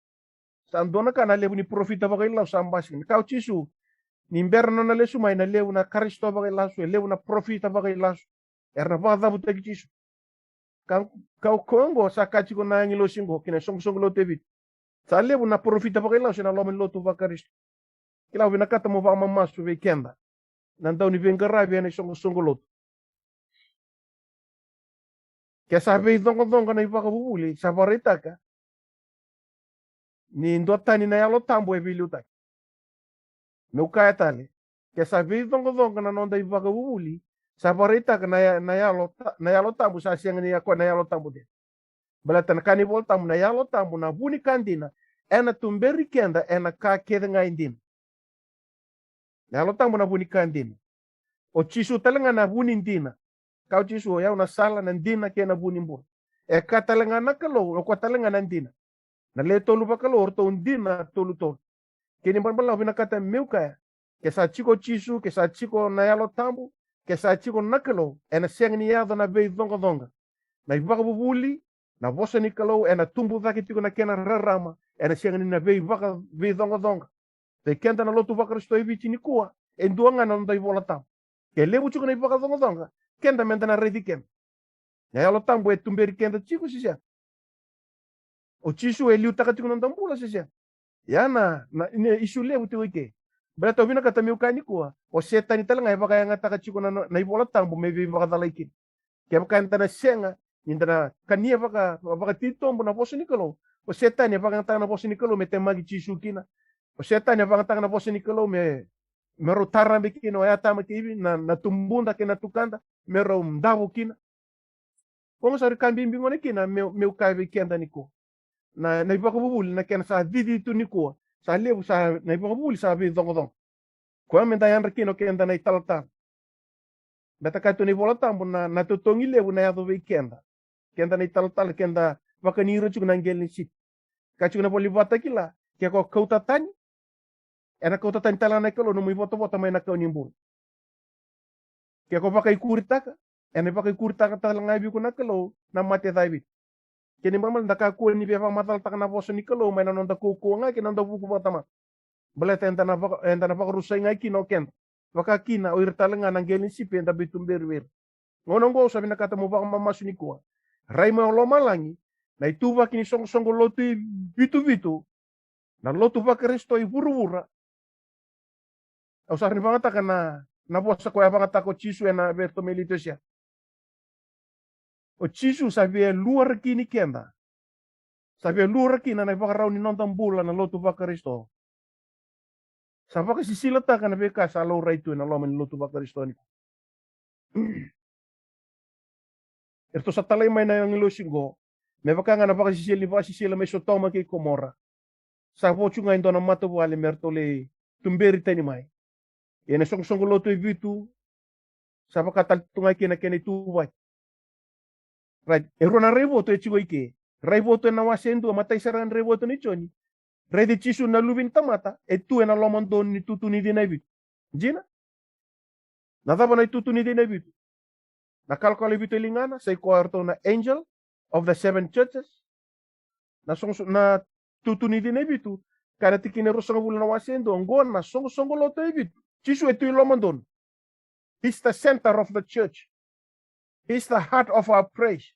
sa andona kana lebu ni profita bagay lasu ambasing kau chisu ni imberno na lesu may na lebu na karisto bagay lasu lebu na profita bagay lasu erna bada buta chisu kau kongo sa kachi ko na ngilo singo kina song lo tebit sa lebu na profita bagay lasu na lomen lotu bakaristo kila wina kata mo ba mamasu weekenda nandaw ni vengarabi na song lotu Kaya sabi dong na ipakabubuli, sa barita ka, ni ndota ni nayalo tambo e bilutak. Meu kaya tali. Kaya sabi dong na nonda ipakabubuli, sa barita ka nayalo tambo sa siyang niya ko nayalo tambo din. Balatan kanibol tambo nayalo tambo na buni kandina, ena tumberi kenda ena ka keda nga indin. Nayalo tambo na buni kandina. O chisu talanga na buni indina. Kau chisu ya una sala nandina ke na bunimbur. E katalanga na kalo o katalanga nandina. Na le tolu ba kalo orto undina tolu tolu. Kini bala vina kata meu kaya. Ke sa chiko chisu ke sa chiko na yalo tambu ke sa chiko nakalo ena siang ni yado na bei donga. Na ibaka bubuli na bosa ni kalo ena tumbu zaki tiko na kena rarama ena siang ni na bei donga. Te kenta na lotu baka risto ibiti ni kuwa enduanga na ndai bola tam. Ke lebu chiko na ibaka donga. Kenda menta na redi ken. Ya yalo tambo e tumberi kenda chiku sisia. O chisu e liu takatiku na tambula sisia. Ya na isu lebu te wike. Berarti vina kata miu kani kuwa. O setan ni talanga e baka yang takatiku na ibola tambo me vi baka dalaikin. Ke baka enta na senga inda na kania baka titombo na boso ni kalo. O setan e baka enta na boso ni kalo me temagi chisu kina. O setan e baka enta na boso ni kalo me merutara bikino ya tama kibi na tumbunda kina tukanda mero mdavu kina como sari kambimbi ngone kina meu kai kenda niko na ibaka bubuli na kena sa didi tu niko sa lebu sa na ibaka bubuli sa bi dong ko men da yan kino kenda na italta beta ka tu ni volata na tutongi lebu na yado kenda na italta kenda baka ni ro chukuna ngel sit ka chukuna boli bata kila ke ko kauta tani ena kau tatan talana kalo no muy foto may nakau nimbur. Kaya ko pakai kurita ka, ena pakai kurita ka talanga bi ko nakalo na mate daibi. Kini mamal ndaka ko ni biya matal tak na boso ni kalo may nanonda ko nga kinonda buku patama. Bala enta na pakarusay nga kino ken. Baka kina o irtalanga nang gelin sipi enta bitum berwer. Ngonong go sabi nakata mo baka mamasu ni ko. Ray mo lo malangi na ituba kini song lotu bitu na lotu ba Kristo iburu-bura. Usar ni bangata kana na bosa ko ya bangata ko chisu na berto milito siya. o chisu sabe luar kini kenda. Sabe luar kina na vakarau ni nonton bula na lotu vakaristo. Sapa kasi sila ta kana beka sa lo raitu na lo man lotu vakaristo ni. Erto sa talay may na yung ilusingo, may baka nga napakasisila may sotoma kay Komora. Sa pochu nga ito na matawali mertole tumberi tani may. Yan song loto ibitu, sa pakatal tungay kinakini tuway. Right, ero na revoto e chigo ike. Revoto na wasendo matay saran revoto ni choni. Redi chisu na lubin tamata e tu na lomondon ni tutuni di na ibitu. Jina? Natapa na itutuni di na ibitu. Nakalkali bito lingana sa kwarto na angel of the seven churches. Na tutuni din ibitu. Kada tikinero sa bulan na wasendo. Ang na songo loto ibitu. Chisu ito yung lomandon. He's the center of the church. He's the heart of our praise.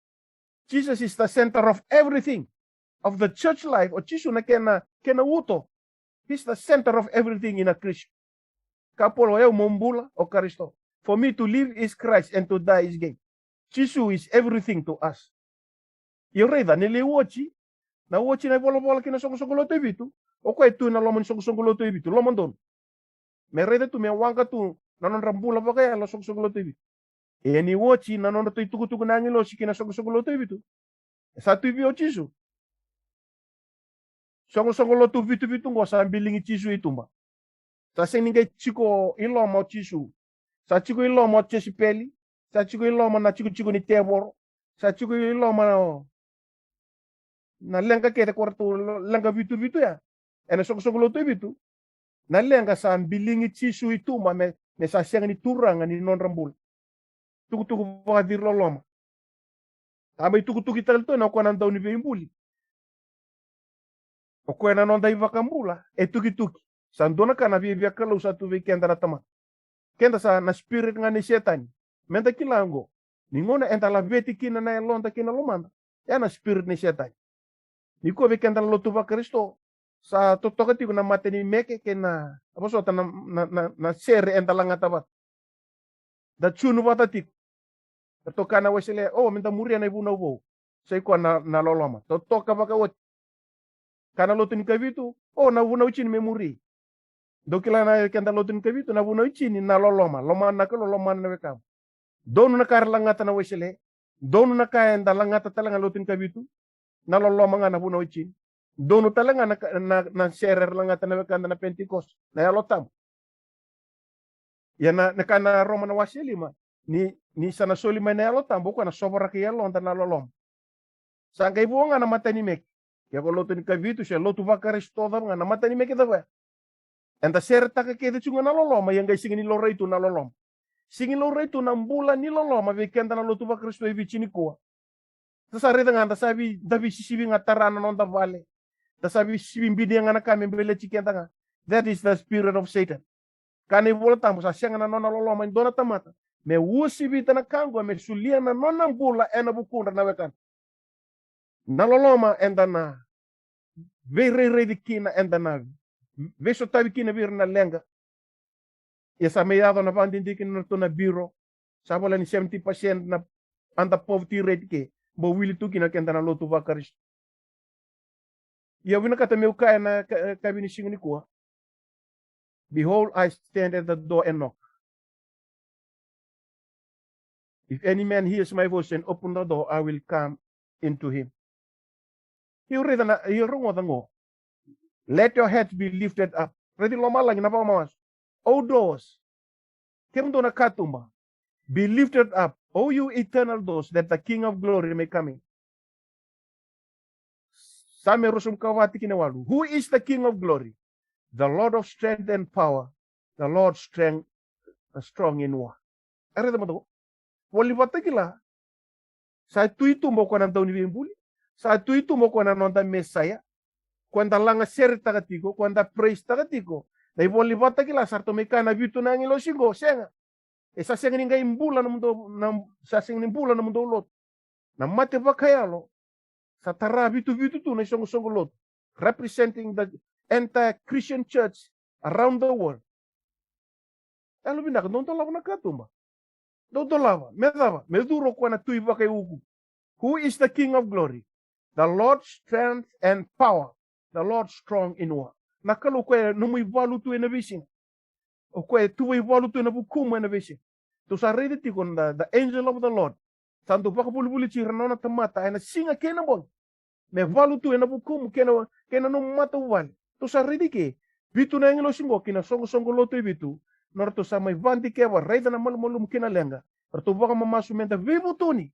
Jesus is the center of everything. Of the church life. O chisu na kena uto. He's the center of everything in a Christian. Kapolo yaw mombula o Kristo. For me to live is Christ and to die is gain. Jesus is everything to us. Yung reda, niliwachi, na wachi na bola kina songo loto ibitu, o kwa itu na lomon songo loto ibitu, lomon don. Me reda tu me wanga tu, nanon rambula pa kaya lo songo loto ibitu. E ni wachi, nanon to itukutuku na ngilo si kina songo loto ibitu. Satu ibi o chisu. Songo loto ibitu ngo sa bilingi chisu itu ma. Sa seninga chiko ilo mo chisu. Sa chico iloma chesipeli, sa chico iloma na chico ni tebor, sa chico iloma na lenga kete kwarto lenga bitu ya. Ena songo loto bitu. Na lenga sa bilingi chisu itu ma me sa siang ni turanga ni non rambul. Tuku pa dir loloma. Amay tuku ital to na ko nan daw ni beimbuli. O ko na non dai vakambula e tuki. Sandona kana via kalau satu weekend na tama. Kenda sa na spirit nga ni setan. Menta kilango. Ningona enta la veti kina na londa kina lomanda. Ya na spirit ni setan. Niko be kenda lotu va Kristo. Sa totokati ko na mate ni meke kena. Apa so na sere enta langa tabat. Da chunu batatik. Toka na wesele oh menta muria na ibuna ubo. Sai ko na loloma. Toka baka wat. Kana lotu ni kavitu. Oh na ubuna uchini me muri. Dokila na kenda lotin kavitu na buno chini na loloma na kalo loma na wekam donu na kar langata na wesele donu na kaenda langata talanga lotin kavitu na loloma nga na buno chini donu talanga na serer langata na wekam na Pentecost na yalotam ya na kana Roma na waseli ma ni sana soli ma na yalotam boko na sobora ke yalon na lolom sangkai buonga na matani mek ya ko lotin kavitu se lotu vakaristo nga na matani mek dawa. Enta serta ka kede chunga na loloma yang guys singin lora itu na lolom. Singin lora itu na mbula ni loloma vekenda na lotu ba Kristo evi chini kuwa. Tasare dengan tasabi davi sisibi ngatarana non vale. Tasabi sisibi mbidi yang anak kami mbele chikenda nga. That is the spirit of Satan. Kani bola tamu sa siang na nona loloma indona tamata. Me usibi tana kangwa me sulia na nona mbula ena bukunda na wekan. Na loloma enda na very dikina enda na Veso tabi kina bir na lenga. Ya sa mayado na pandindikin na to na biro. Sa wala ni 70% na anda poverty rate ke. Bo wili tu kina kenda na lotu vakaris. Ya wina kata meu kaya na kabini singini kuwa. Behold, I stand at the door and knock. If any man hears my voice and open the door, I will come into him. Let your heads be lifted up. Ready loma lagi napa mamas? O doors. Kemdo na katumba. Be lifted up, O you eternal doors, that the King of glory may come in. Same rusum kawati kinawalu. Who is the King of glory? The Lord of strength and power. The Lord strong in war. Are mo to? Wali batakila. Sa tuito mo ko nan daw ni bimbuli. Sa tuito mo ko nan nonda Messiah. Kwanda langa seri takatiko, kwanda praise takatiko. Na iboli bata kila sarto mekana bitu na ngilo singo senga. Esa senga ninga imbula na mundo sa senga imbula na mundo lot. Na mate bakayalo sa tara bitu tu na songo lot, representing the entire Christian church around the world. Alo binak don to lava na katumba. Do lava, medava, meduro kwa na tui bakay ugu. Who is the King of glory? The Lord strength and power. The Lord strong in war. Nakalo kwe numu ivalu tu ena vision. O kwe tu ivalu tu ena bukumu ena vision. To sa ready tikon the angel of the Lord. Santo baka buli chiranona tamata ena singa kena bon. Me valu tu ena bukumu kena no mata uvali. To sa ready ke bitu na engelo singo kina songo loto bitu. Nor to sa mai vanti ke wa reida na malum kina lenga. Erto baka mamasu menta vivu tuni.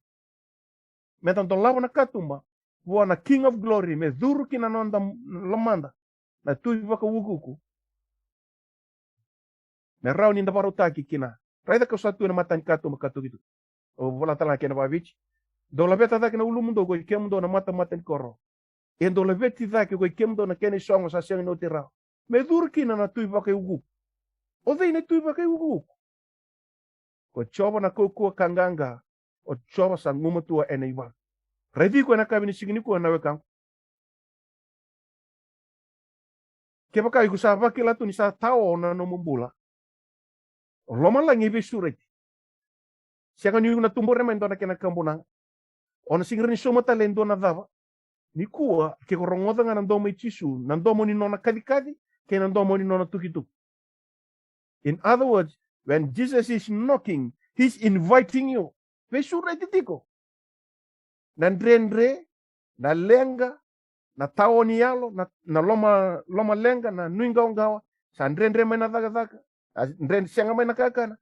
Metan to lava na katumba. Wa na King of Glory me duru kina nonda lamanda na tui waka wukuku me rau ninda paru taki kina raida ka satu na matan katumba katu gitu o vola tala kena bavich do la beta taki na ulumundo go kemdo na matan koro en do la beti taki go kemdo na kene songo sa seng no tira me duru kina na tui waka wukuku o dei na tui waka wukuku ko choba na kokua kanganga o choba sa ngumatua eneiva ready ko na kabini sigini ko na wekang Kepa kai kusava kila tu ni sa tao na no mumbula. Loma langi be sureti. Siaka ni na tumbore men dona kena kambuna. Ona singre ni soma talento na dava. Ni kua ke korongoda nga nandomo ichisu, nandomo ni nona kadikadi, ke nandomo ni nona tukituk. In other words, when Jesus is knocking, he's inviting you. Be sureti tiko. Nandrendre, na lenga, na tao ni yalo na loma lenga na nuinga ongawa sa ndrendre mai na daga ndrendre sianga mai na kakana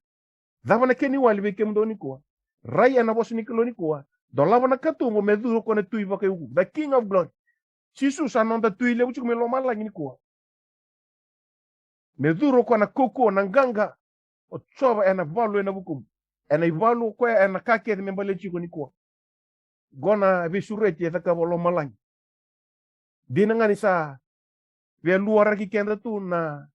dava na keni wali be kemdoni kuwa raya na bosi nikoloni kuwa dolava na katungo meduro kone tui vake ugu the King of Glory sisu sanonda tui le uchu me loma langi ni kuwa meduro kona koko na nganga o choba ena valu ena bukum ena ivalu kwa ena kake de membale chiko ni kuwa gona visureti etaka loma langi Dina nga ni sa via luar ki kenda tu na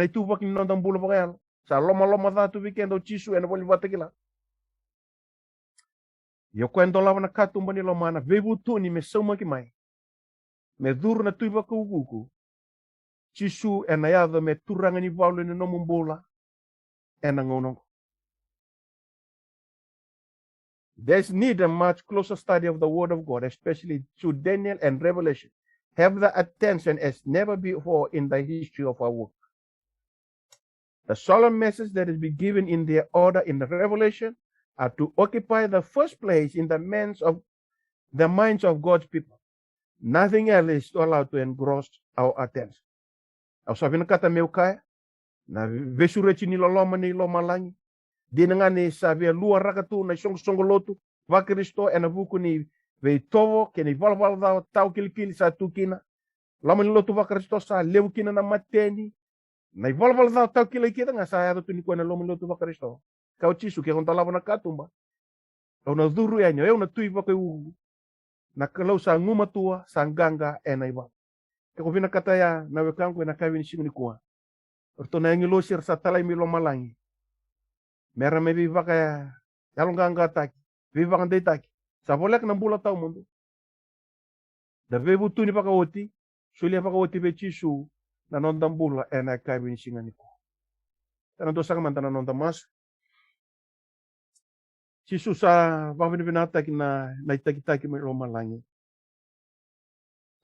itu vakin nondang bulu pakayal sa loma da tu weekend o chisu ena boli vatakila yo kwendo lava na katumba ni loma na vebu tu ni me soma ki mai me dur na tu vakuku chisu ena yada me turanga ni vaulu ni no mumbula ena ngono There's need a much closer study of the word of God, especially through Daniel and Revelation. Have the attention as never before in the history of our work. The solemn message that is being given in their order in the Revelation are to occupy the first place in the minds of God's people. Nothing else is allowed to engross our attention. Au sabi na kata meu kaya, na vesurechi ni loloma ni loma langi, di na nga ni sabi luar rakatu na songo lotu, va Kristo ena buku ni vei tovo ke ni valval da tau kilikili sa tukina lama ni lotu va Kristo sa lewu kina na mateni na valval da tau kilikita nga sa ya tu ni ko na lama lotu va Kristo kau chisu ke konta lava na katumba kau na duru ya nyo na tui va ku na kalau sa nguma tua sa nganga ena iba ke ko vina kata ya na wekangu na kawini singu ni kuwa orto na ngi losir sa talai mi loma langi mera me vi va ka ya nganga taki vi va kan taki sa bolek na bula tau mundo da vebu tu ni paka oti sulia paka oti be chisu na nonda bula ena kawini singa ni ko tana do sanga mantana nonda mas chisu sa bavini binata ki na itaki me loma langi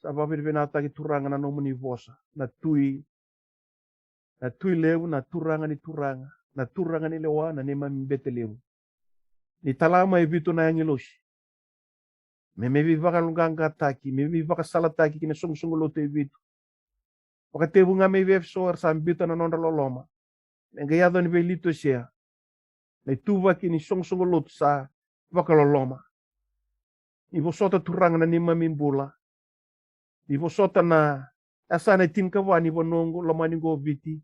sa bavini binata ki turanga na nomuni vosa na tui lewu na turanga ni lewa na nema mbete lewu ni talama e vitu na yangiloshi me vivaka lunganga taki me vivaka sala taki kina songo lote vitu wakatebu nga me vef soar sa mbita na nonda loloma nga yado ni velito sia na tuva kini songo lote sa waka loloma ni vosota turanga na nima mimbula ni vosota na asana tinkawa ni bonongo loma ni go viti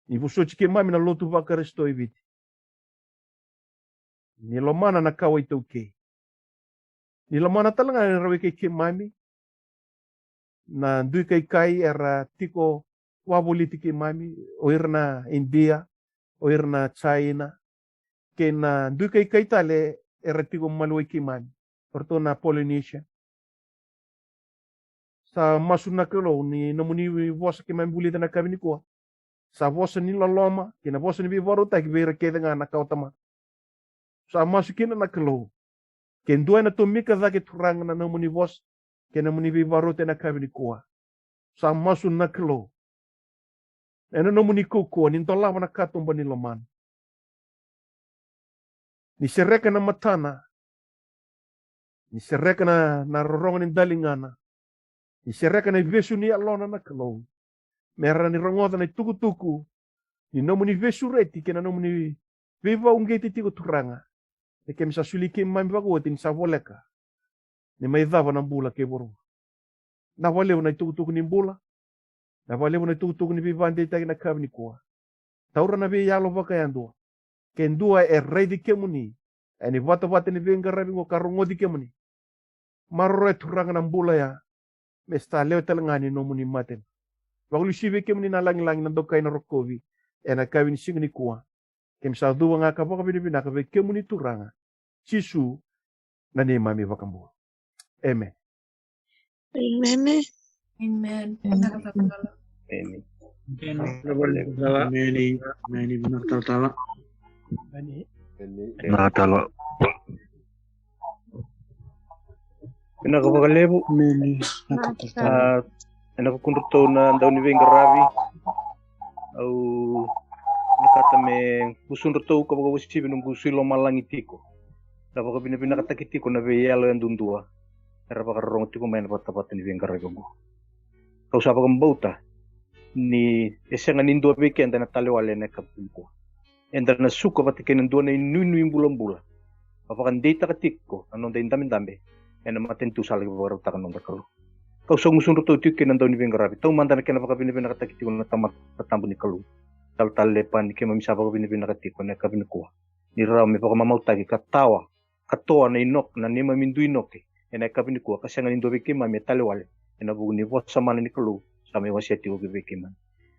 ni vosochi ke mami na lotu waka resto viti ni lomana na kawa itauke ni lamana talanga ni rawe ke mami na ndui kai era tiko waboliti ke mami o irna India o irna China ke na ndui kai tale era tiko maloi ke mami porto na Polynesia sa masuna kelo ni nomuni vosa ke mami bulita na kabini ko sa vosa ni loloma ke na vosa ni vivoru ta ke vera ke nga na kautama sa masukina na kelo Ken dua na tumika zake turang na namuni vos ke namuni vivarote na kabini kuwa. Sa masu na klo. Ena namuni kukuwa ni ntolawa na katumba ni loman. Ni sereka na matana. Ni sereka na rorongan ni dalingana. Ni sereka na vesu ni alona na klo. Mera ni rongoda na tuku-tuku. Ni namuni vesu reti ke na namuni viva ungeti tiko turanga. Ni ke misa sulike mami vagote ni savoleka. Ni maidhava na mbula ke boru. Na walewa na tuku-tuku ni mbula. Na walewa na tuku-tuku ni vivande itaki na kabini kuwa. Taura na vya yalo vaka yandua. Kendua reidi kemuni. Ni vata ni venga rabi ngo karongodi kemuni. Marore turanga na mbula ya. Mesta leo talangani no muni maten. Wakulu siwe kemuni na lang na dokai na rokovi. Na kabini singni kuwa. Kem sa dua nga kabaka binibina kabe kemuni turanga. Sisu na ni mami vakambua. Amen. Amen. Amen. Amen. Amen. Benar tala. Natala. Pinakapagalebu. Amen. Nakukunduto na daw ni Venga Ravi. Au nakata me busunduto kapag wasibi nung busilo malangitiko. Dapat pinakatakitiko na veyalo yang dundua. Era pakarong tiko main patapat ni Venga Ravi. Kau sapa kembauta ni esanga nindo weekend na talewale na kapulko. Enda na suka patikin ng doon na inunuin bulan-bulan. Papakan data katiko, anong dahin dami-dami, na matintu sa lagawaraw takan ng dakalo. Kau sa musunod to tikin ng daw ni Venga Ravi. Tau manda na kinapakabinibinakatakitiko na tatambo ni kalu. Tal-talepan ni kimamisapa kabinibinakatiko na kabinikuha. Ni Rami pa kamamautagi katawa, katoa na inok na nima mindu inok na kabinikuha kasi nga nindo weekend mami talewale. Na bugun ni bot sa mana ni kalu sa may wasyati ko gibekiman.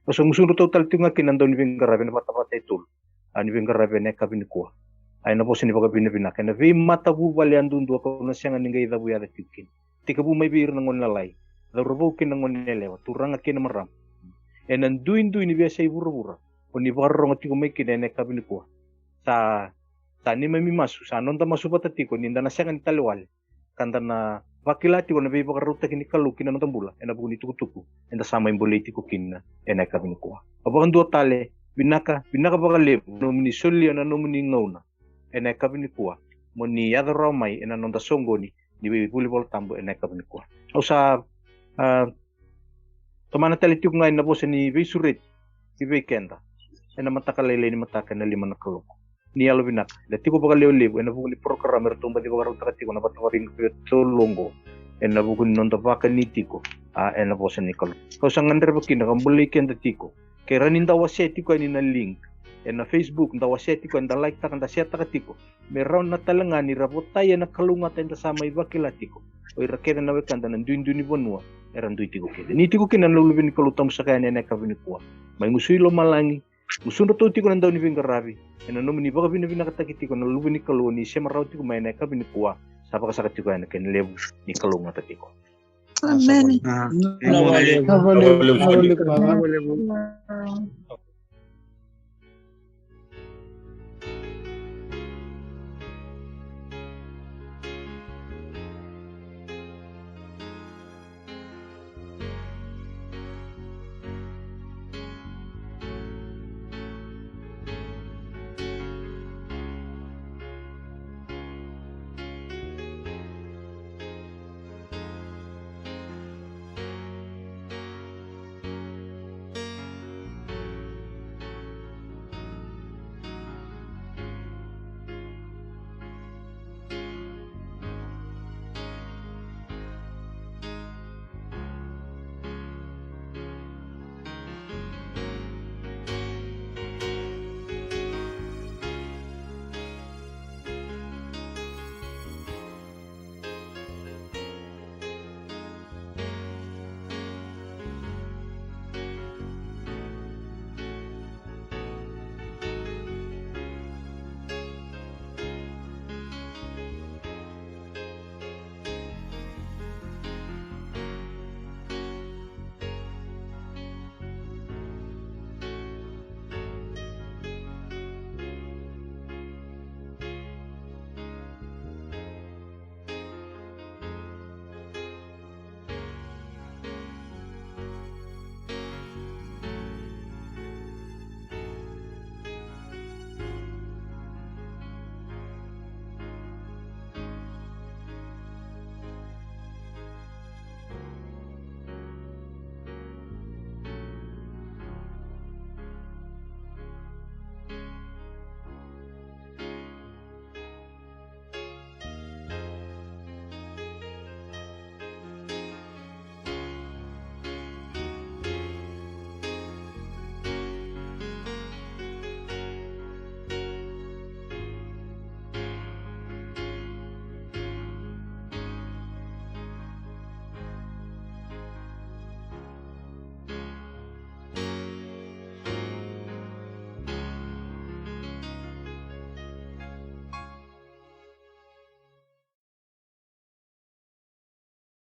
Kau sa musunod to taltingakin ng daw ni Venga Ravi na patapatay tul. Ani Venga Ravi na kabinikuha. Ay na po sinipaka binibinaka na vi matabu balian dundu ako na siya nga ningay dabu yada tikin. Tika bu may bir ng ngonlalay. Darubokin ng ngonlelewa. Turang akin na maram. E nanduin ni biya sa ibura-bura. O ni barong atiko may kinene kabinikuha. Sa ni may mimasu. Sa anong tamasu patatiko. Ninda na siya nga nitalwal. Kanda na vakilati ko na biya bakaruta kinikalu kinanong tambula. E na bugun itukutuku. E na sama yung buliti ko kina. E na kabinikuha. Abakan dua tale. Binaka bakalib. Nomini soli na nomini ngauna. Ena kabinikuha mo ni yada ramay ena nonda songo ni bibuli bol tambo ena kabinikuha. O sa tomana talitik ngayon na po sa ni Visurit i weekenda ena matakalele ni mataka na lima na kalok. Ni alo binak. Dati ko bakalib ena bukuni programmer tumba di bakarong takatiko na patawarin ko longo ena bukuni nonda baka nitiko ena po sa ni kalok. O sa ngander bakin nakambuli kenda tiko. Kaya ranin daw waseti ko ni na link. Na Facebook nda waseti ko nda like ta kanda siata katiko meron na talanga ni rabotaya na kalungat enda sama ibakilatiko o irakena na wekanda na duin bonua eran duitiko kede ni tiko kinan lulubin kalutam sa kanya na kabinikuha may musuilo malangi musundo to tiko nda ni Venga Ravi ena no ni baka binakatakitiko na lulubin kalu ni siya maraw tiko may na kabinikuha sa pakasakatiko na kenlebu ni kalungat atiko. Amen. Nawale.